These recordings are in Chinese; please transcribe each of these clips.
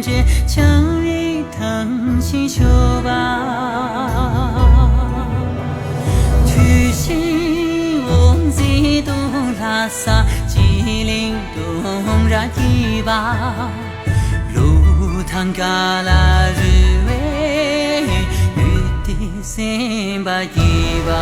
间，强一腾星球吧。去心翁几度拉萨，吉林东然提拔。路堂嘎拉日为，玉帝森巴提拔。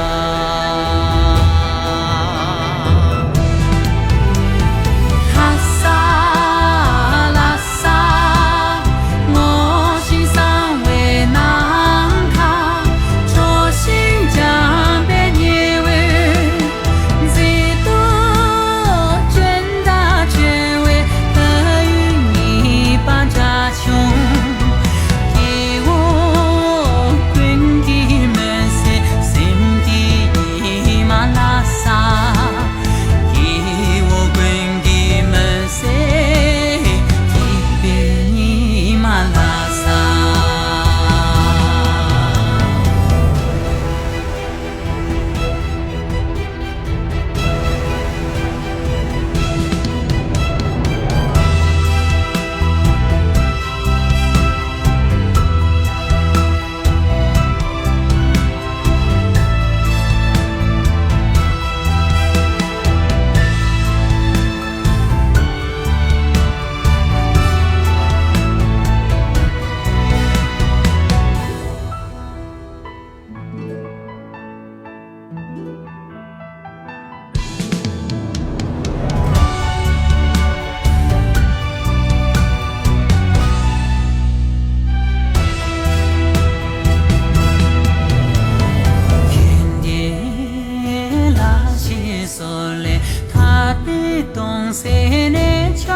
东西南桥，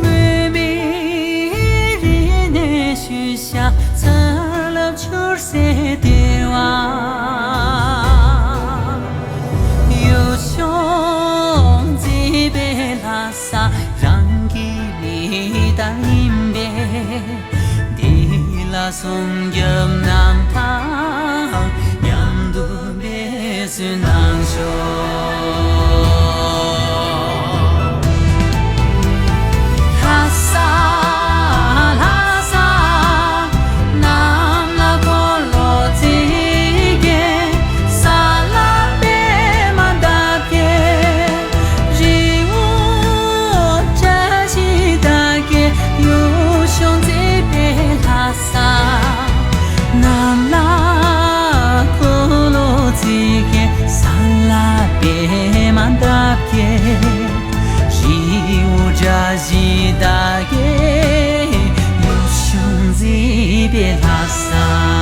妹妹人南许下，成了秋色的娃。有兄弟被拉萨，让给你当银别，地拉松油南汤。是难受。拉萨，拉萨，南拉过罗吉耶，萨拉贝曼达耶，日乌扎西达耶，有兄弟贝拉萨，南拉过罗吉耶。别曼达耶，日乌扎西达耶，有兄弟别拉萨。